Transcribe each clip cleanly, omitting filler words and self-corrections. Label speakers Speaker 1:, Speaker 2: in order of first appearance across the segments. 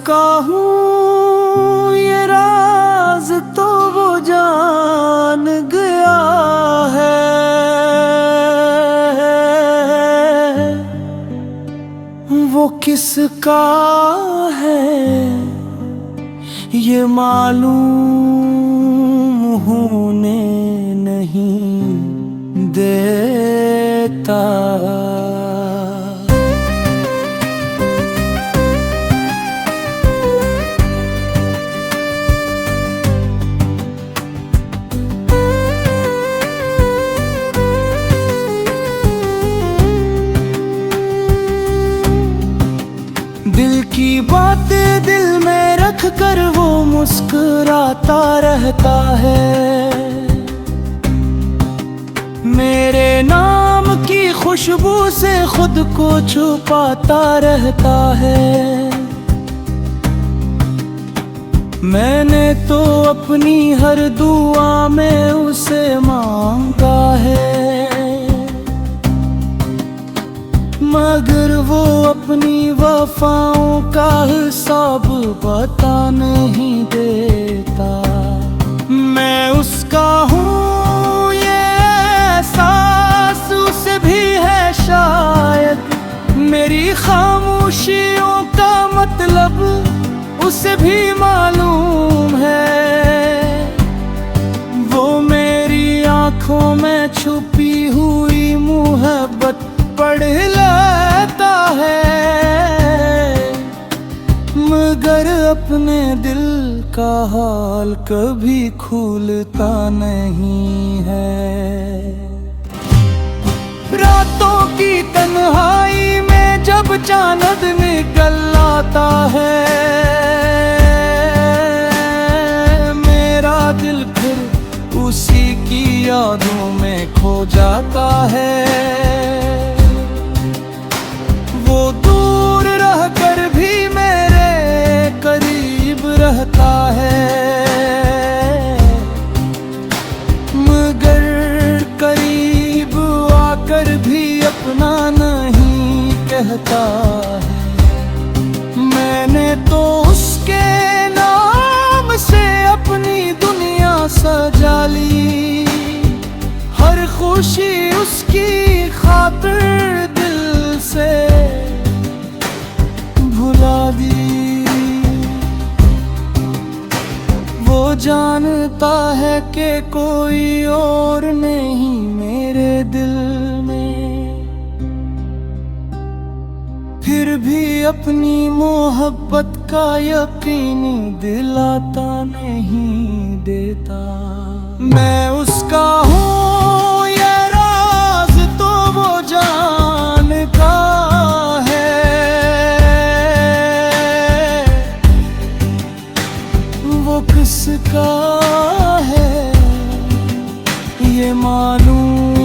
Speaker 1: किसका हूँ ये राज तो वो जान गया है। वो किसका है ये मालूम होने नहीं देता। दिल की बातें दिल में रख कर वो मुस्कुराता रहता है। मेरे नाम की खुशबू से खुद को छुपाता रहता है। मैंने तो अपनी हर दुआ में उसे मांगा है, मगर वो अपनी वफाओं का हिसाब बता नहीं देता। मैं उसका हूँ ये एहसास उसे भी है शायद। मेरी खामोशियों का मतलब उसे भी मालूम है। वो मेरी आँखों में छुपी हुई मोहब्बत पढ़ लेता है, मगर अपने दिल का हाल कभी खुलता नहीं है। रातों की तन्हाई में जब चांद निकल आता है, मेरा दिल फिर उसी की यादों में खो जाता है। वो दूर रहकर भी मेरे करीब रहता है, मगर करीब आकर भी अपना नहीं कहता है। मैंने तो उसके नाम से अपनी दुनिया सजा ली, हर खुशी उसकी खातिर दिल से भुला दी। वो जानता है कि कोई और नहीं मेरे दिल में, फिर भी अपनी मोहब्बत का यकीन दिलाता नहीं देता। मैं उसका हूँ ये राज तो वो जानता है। वो किसका है ये मालूम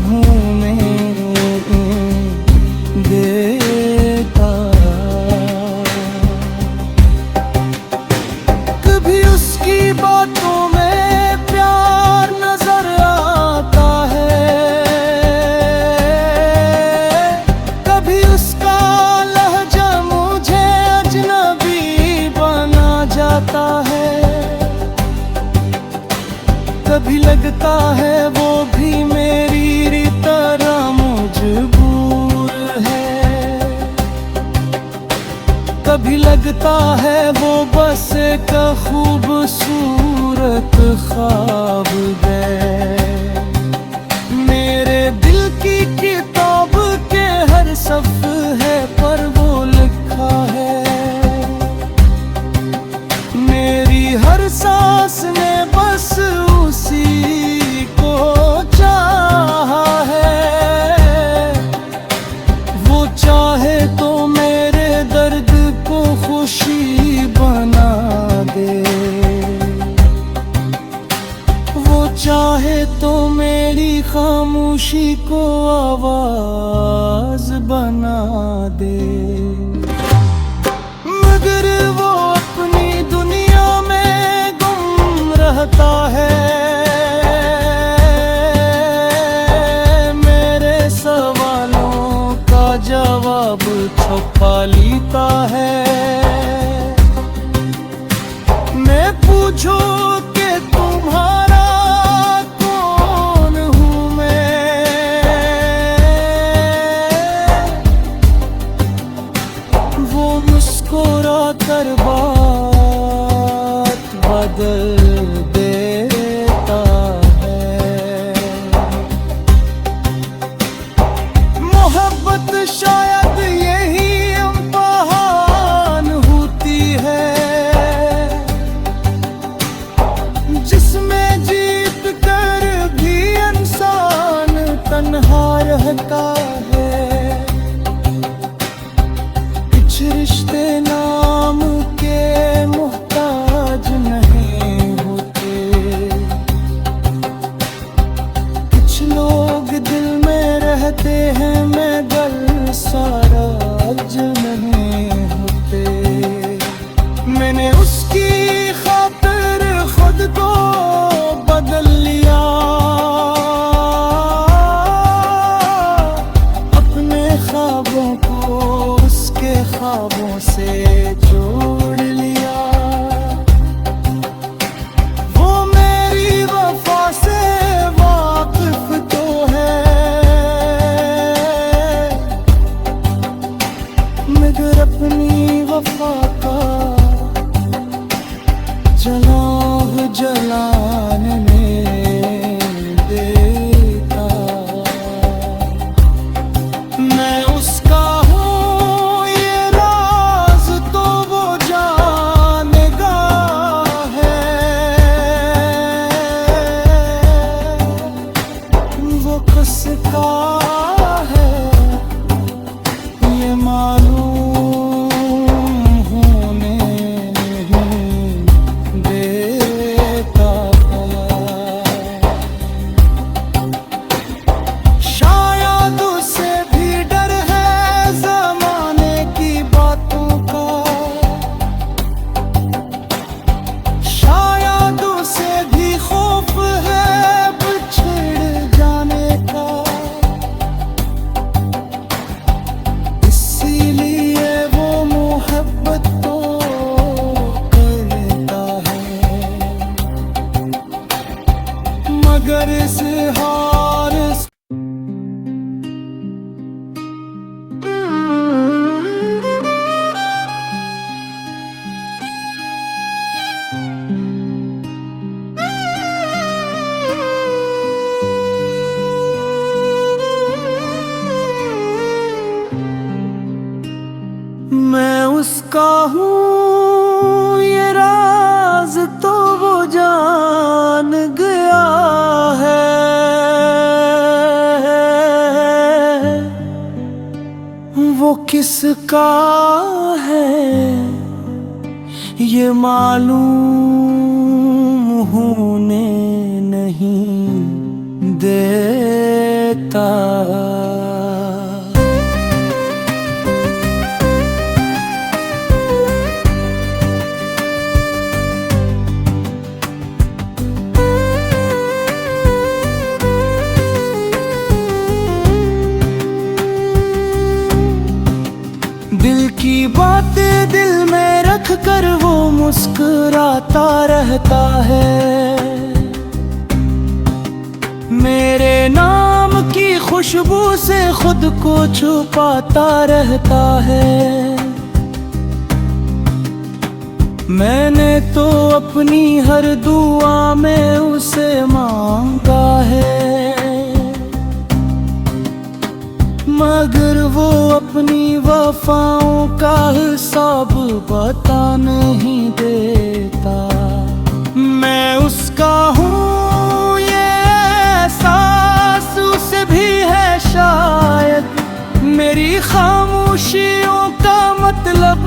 Speaker 1: होने देता। कभी उसकी बातों में प्यार नजर आता है, कभी उसका लहजा मुझे अजनबी बना जाता है। कभी लगता है वो भी मेरी तरह मजबूर है, कभी लगता है वो बस एक खूबसूरत ख्वाब है। मेरे दिल की किताब के हर सफ़े पर वो लिखा है, मेरी हर सांस ने बस उसी को चाहा है। वो चाहे तो मेरे दर्द को खुशी बना दे, वो चाहे तो मेरी खामोशी को आवाज बना दे, मगर वो अपनी दुनिया में गुम रहता है। मेरे सवालों का जवाब छुपा लेता है। शायद यही इम्तिहान होती है, जिसमें जीत कर भी इंसान तन्हा रहता है। कुछ रिश्ते नाम के मोहताज नहीं होते, कुछ लोग दिल में रहते हैं मगर सारा नहीं होते। मैंने उसकी खातिर खुद को बदल लिया, अपने ख्वाबों को उसके ख्वाबों से जोड़ लिया। वो मेरी वफा से वाकिफ तो है, मगर अपनी वफा का जलाव जलान में देता। मैं उसका हूँ ये राज तो वो जानेगा है, वो किसका है ये मालूम होने नहीं देता। शायद उसे भी डर है ज़माने की बातों का, शायद उसे भी खौफ है बिछड़ जाने का। इसीलिए वो मोहब्बत तो करता है, मगर इस हार मैं उसका हूँ ये राज तो वो जान गया है, वो किसका है ये मालूम होने नहीं देता। दिल की बातें दिल में रख कर वो मुस्कुराता रहता है, मेरे नाम की खुशबू से खुद को छुपाता रहता है। मैंने तो अपनी हर दुआ में उसे मांगा है, मगर वो अपनी वफाओं का हिसाब बता नहीं देता। मैं उसका हूँ ये एहसास उसे भी है शायद, मेरी खामोशियों का मतलब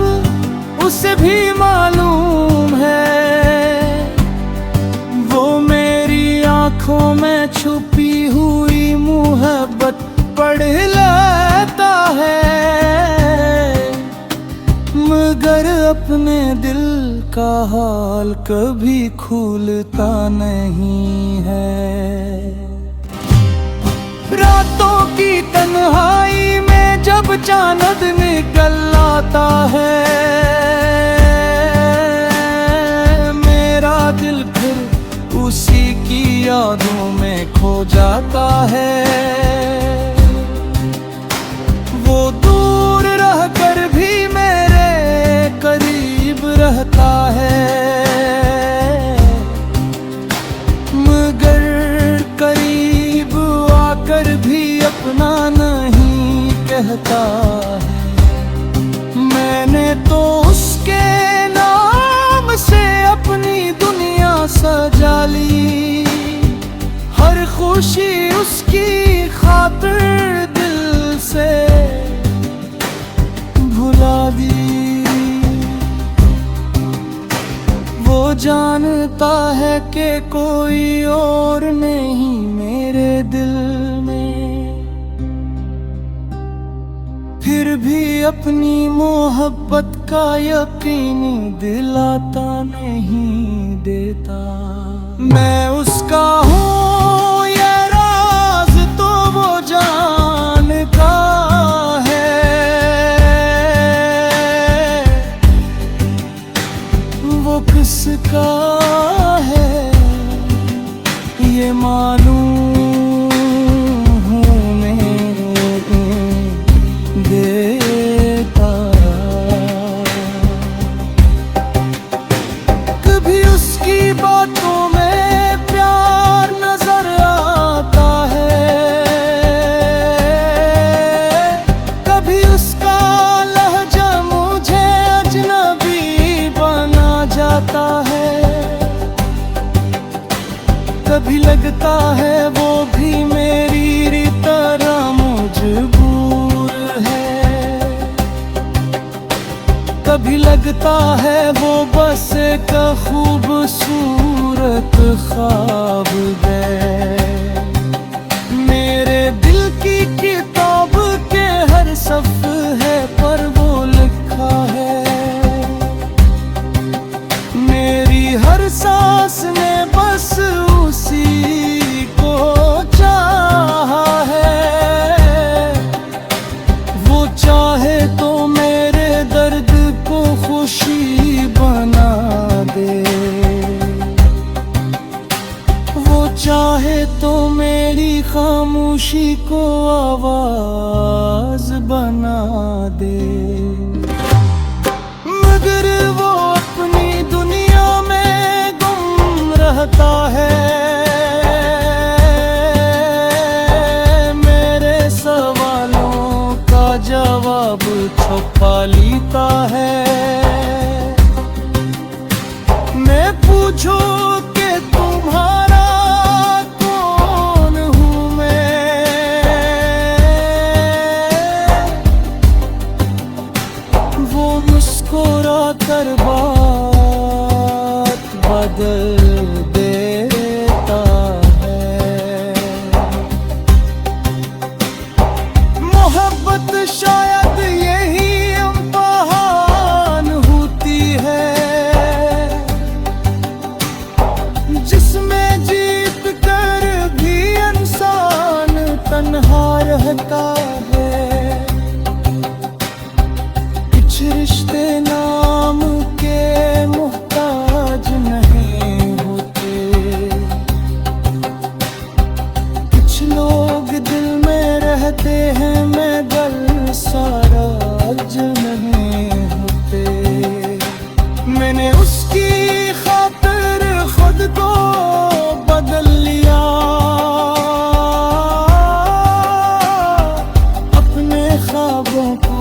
Speaker 1: उसे भी मालूम है। वो मेरी आँखों में छुपी हुई मोहब्बत पढ़ लेता है, मगर अपने दिल का हाल कभी खुलता नहीं है। रातों की तन्हाई में जब चांद निकल आता है, मेरा दिल फिर उसी की यादों में खो जाता है। वो दूर रहकर भी मेरे करीब रहता है, मगर करीब आकर भी अपना नहीं रहता है। मैंने तो उसके नाम से अपनी दुनिया सजा ली, हर खुशी उसकी खातिर दिल से भुला दी। वो जानता है कि कोई और नहीं मेरे दिल में, फिर भी अपनी मोहब्बत का यकीनी दिलाता नहीं देता। मैं उसका हूँ ये राज तो वो जानता है, वो किसका है ये मालूम हूँ मैं देता। कभी उसकी बातों में प्यार नजर आता है, कभी उसका लहजा मुझे अजनबी बना जाता है। कभी लगता है वो भी मेरी तरह मजबूर है, कभी लगता है वो बस एक खूबसूरत ख्वाब है। मेरे दिल की किताब के हर सफ़े पर वो लिखा है, मेरी हर सांस ने बस उसी को चाहा है। वो चाहे तो मेरे दर्द को खुशी बना दे, वो चाहे तो मेरी खामोशी को आवाज बना दे। मगर वो अपनी दुनिया में गुम रहता है, मेरे सवालों का जवाब छुपा लेता है। मैं पूछूं कि तुम्हारा कौन हूँ मैं, वो मुस्कुरा कर बात बदल देता है। मोहब्बत शायद यही इम्तिहान होती है, जिसमें जीत कर भी इंसान तन्हा रहता है। कुछ रिश्ते नाम के मुहताज नहीं होते, कुछ लोग दिल में रहते हैं मगर सारा नहीं होते। मैंने उसकी खातिर खुद को बदल लिया, अपने ख्वाबों को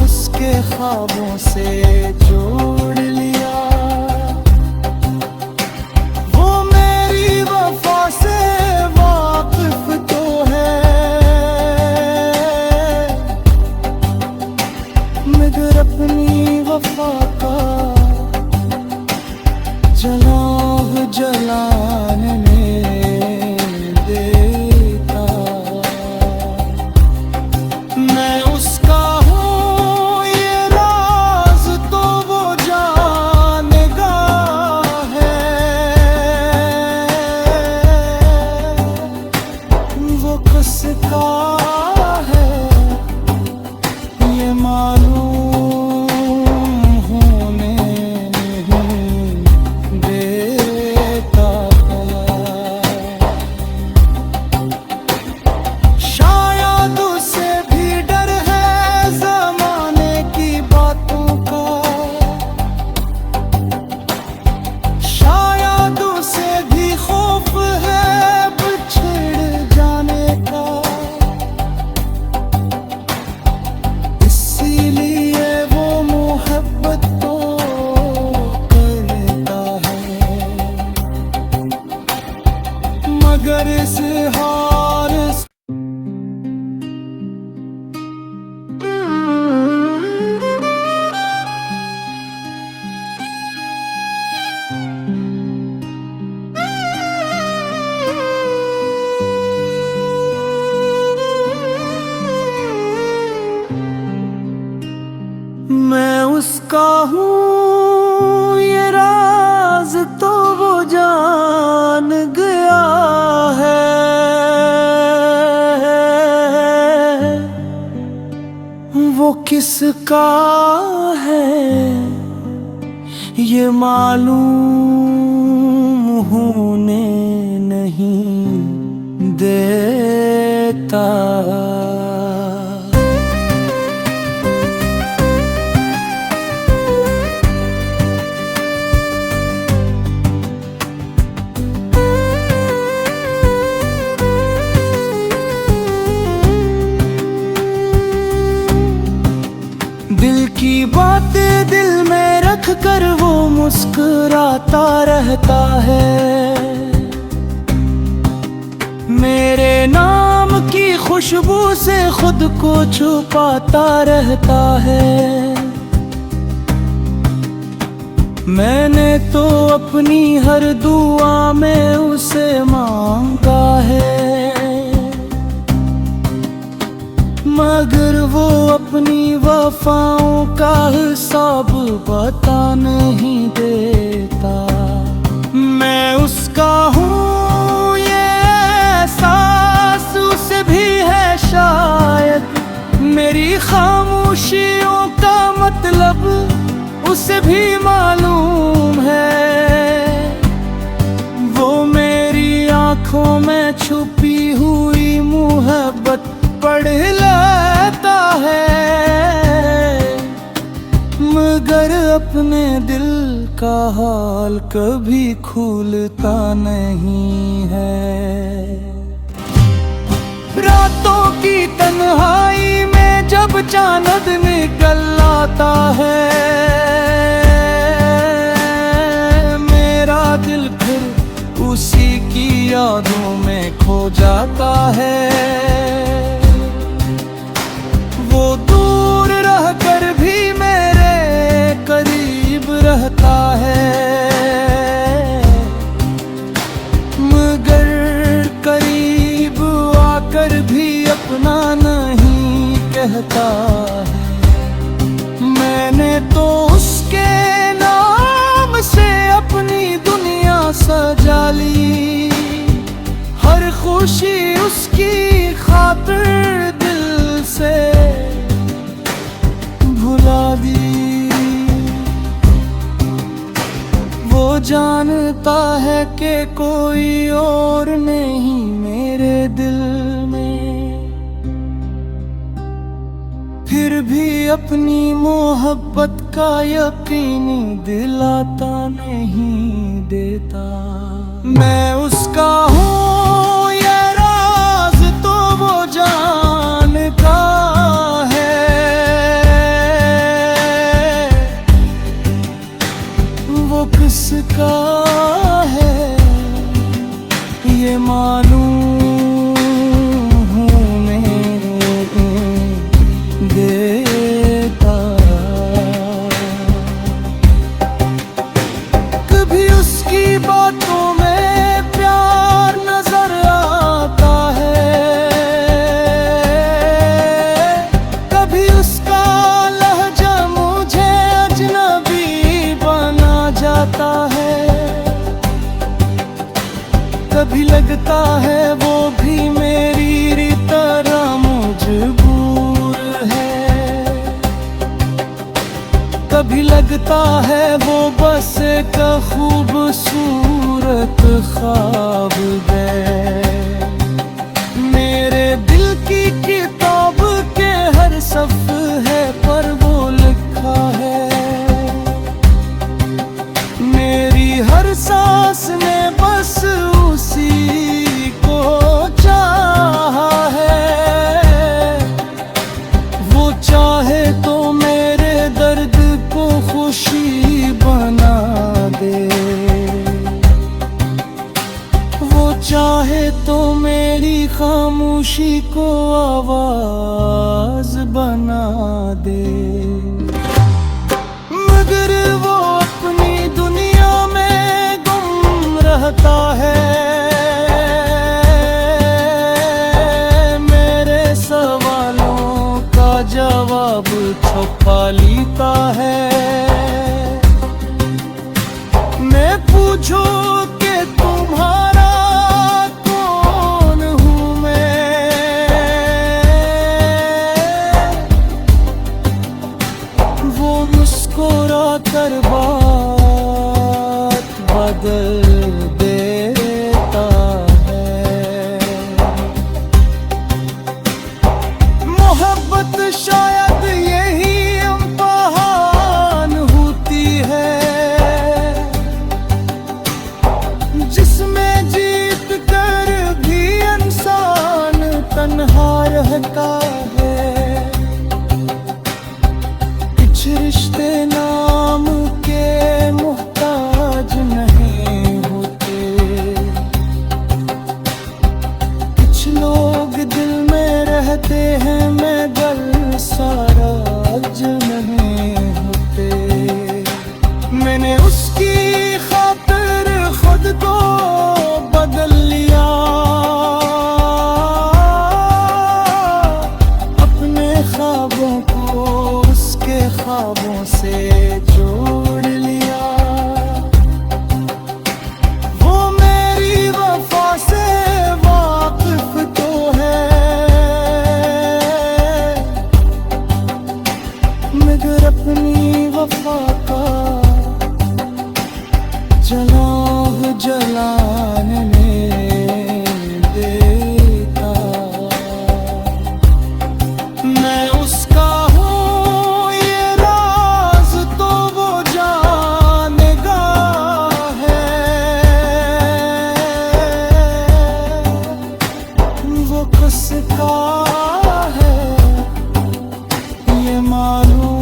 Speaker 1: उसके ख्वाबों से जोड़ लिया। वो मेरी वफा से वाकिफ तो है, मगर अपनी वफा का जलाव जलाने देता। मैं उसका हूँ ये राज तो वो जानेगा है, वो किसका है ये मालूम होने नहीं देता। शायद उसे भी डर है ज़माने की बातों का, शायद उसे भी खौफ है बिछड़ जाने का। उसका हूँ ये राज तो वो जान गया है। वो किसका है ये मालूम होने नहीं देता। दिल की बातें दिल में रख कर वो मुस्कुराता रहता है। मेरे नाम की खुशबू से खुद को छुपाता रहता है। मैंने तो अपनी हर दुआ में उसे मांगा है, मगर वो अपनी वफाओं का हिसाब बता नहीं देता। मैं उसका हूँ ये एहसास उसे भी है शायद। मेरी खामोशियों का मतलब उसे भी मालूम है। वो मेरी आंखों में छुपी हुई मोहब्बत पढ़ लेता है, मगर अपने दिल का हाल कभी खुलता नहीं है। रातों की तन्हाई में जब चांद निकल आता है, मेरा दिल फिर उसी की यादों में खो जाता है। वो दूर रहकर भी मेरे करीब रहता है, मगर करीब आकर भी अपना नहीं कहता है। मैंने तो उसके नाम से अपनी दुनिया सजा ली, हर खुशी उसकी खातिर दिल से भुला दी। वो जानता है कि कोई और नहीं मेरे दिल में, फिर भी अपनी मोहब्बत का यकीन दिलाता नहीं देता। मैं उसका हूँ ये राज तो वो जानता है। वो किसका है ये मालूम होने देता। कभी उसकी बातों में प्यार नजर आता है, कभी उसका लहजा मुझे अजनबी बना जाता है। कभी लगता है वो भी मेरी तरह मजबूर है, कभी लगता है वो बस एक खूबसूरत ख्वाब है। मेरे दिल की किताब के हर सफ़े पर वो लिखा है, मेरी हर सांस ने बस उसी को चाहा है। वो चाहे तो मेरे दर्द को खुशी बना दे, वो चाहे तो मेरी खामोशी को आवाज बना दे। मगर वो अपनी दुनिया में गुम रहता है, मेरे सवालों का जवाब छुपा लेता है। मोहब्बत शायद यही इम्तिहान होती है, जिसमें जीत कर भी इंसान तन्हा रहता है। कुछ रिश्ते नाम के मुहताज नहीं होते, कुछ लोग दिल में रहते हैं मगर सारा नहीं होते। मैंने उसकी खातिर खुद को बदल लिया, अपने ख्वाबों को उसके ख्वाबों से जोड़ लिया। वो मेरी वफा से वाकिफ तो है, मगर अपनी वफा का जलाव जलाने नहीं देता। मैं उसका हूँ ये राज तो वो जानेगा है, वो किसका है ये मालूम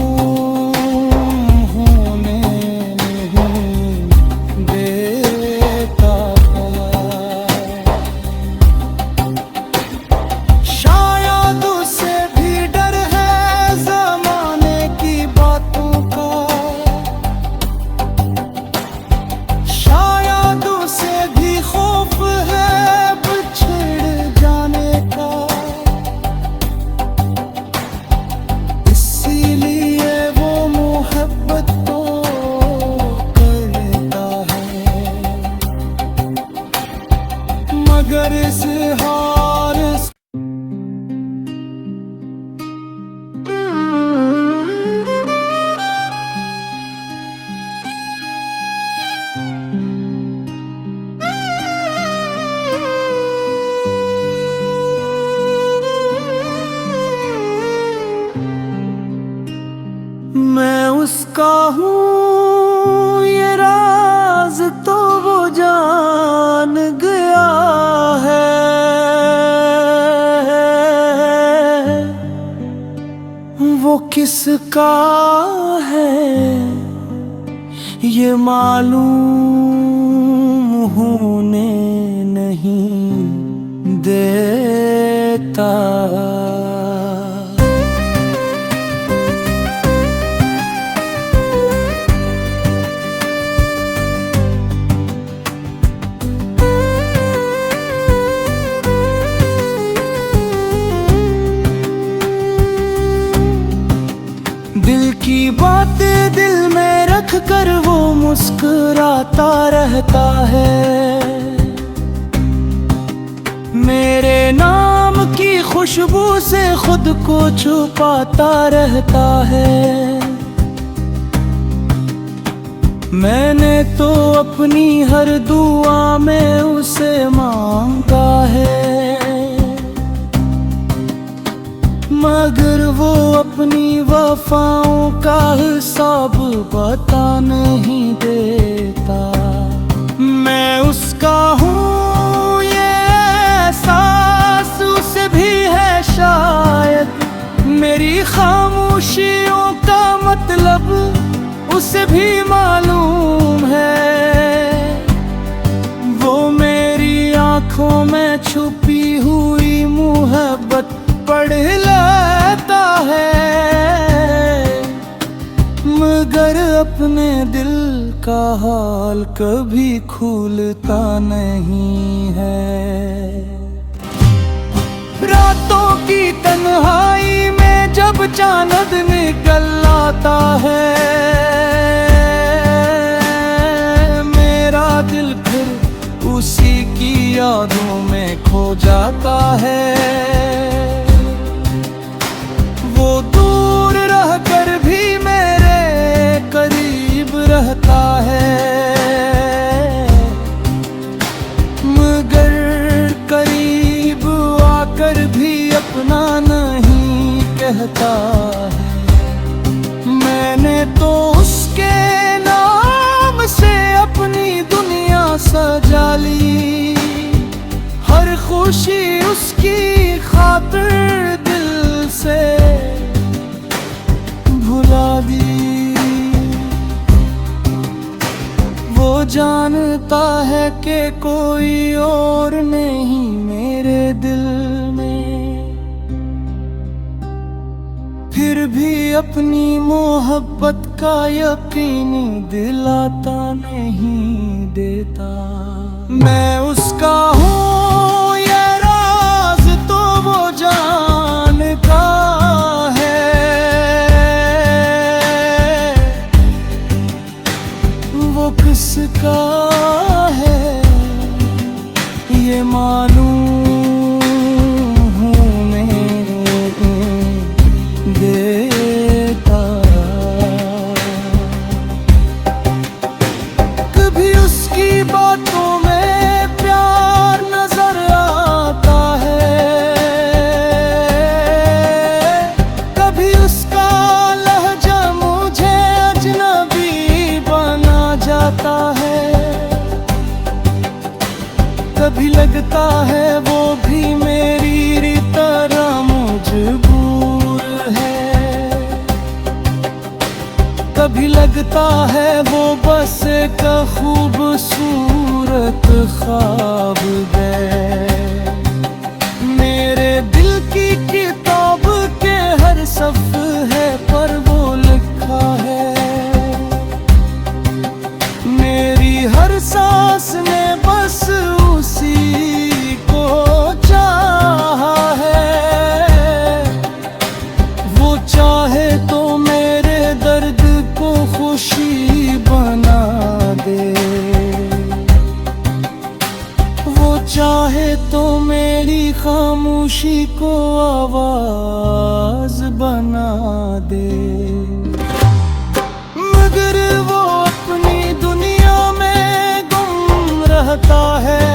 Speaker 1: होने नहीं देता। शायद उसे भी डर है ज़माने की बातों का, शायद उसे भी खौफ है बिछड़ जाने का। इसीलिए वो मोहब्बत तो करता है, मगर इज़हार मैं उसका हूँ ये राज तो वो जान गया है, वो किसका है ये मालूम होने नहीं देता। दिल की बातें दिल में रख कर वो मुस्कुराता रहता है, मेरे नाम की खुशबू से खुद को छुपाता रहता है। मैंने तो अपनी हर दुआ में उसे मांगा है, मगर वो अपनी वफाओं का हिसाब बता नहीं देता। मैं उसका हूँ ये एहसास उसे भी है शायद, मेरी खामोशियों का मतलब उसे भी मालूम है। वो मेरी आँखों में छुपी हुई मोहब्बत पढ़ लेता है, मगर अपने दिल का हाल कभी खुलता नहीं है। रातों की तन्हाई में जब चांद निकल आता है, मेरा दिल फिर उसी की यादों में खो जाता है। वो दूर रहकर भी मेरे करीब रहता है, मगर करीब आकर भी अपना नहीं रहता है। मैंने तो उसके नाम से अपनी दुनिया सजा ली, हर खुशी उसकी खातिर दिल से भुला दी। वो जानता है कि कोई और नहीं मेरे दिल में, फिर भी अपनी मोहब्बत का यकीन दिलाता नहीं देता। मैं उसका हूँ ये राज तो वो जानता है, वो किसका है ये मालूम हूँ मैं देता। कभी उसकी बातों में प्यार नजर आता है, कभी उसका लहजा मुझे अजनबी बना जाता है। कभी लगता है वो भी मेरी तरह मजबूर है, कभी लगता है वो बस एक खूबसूरत ख्वाब है। मेरे दिल की किताब के हर सफ़े पर वो लिखा है, मेरी हर सांस ने बस उसी को चाहा है। वो चाहे तो मेरे दर्द को खुशी बना दे, वो चाहे तो मेरी खामोशी को आवाज बना दे। मगर वो अपनी दुनिया में गुम रहता है,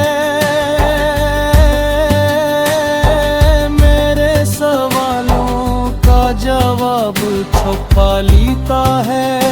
Speaker 1: मेरे सवालों का जवाब छुपा लेता है।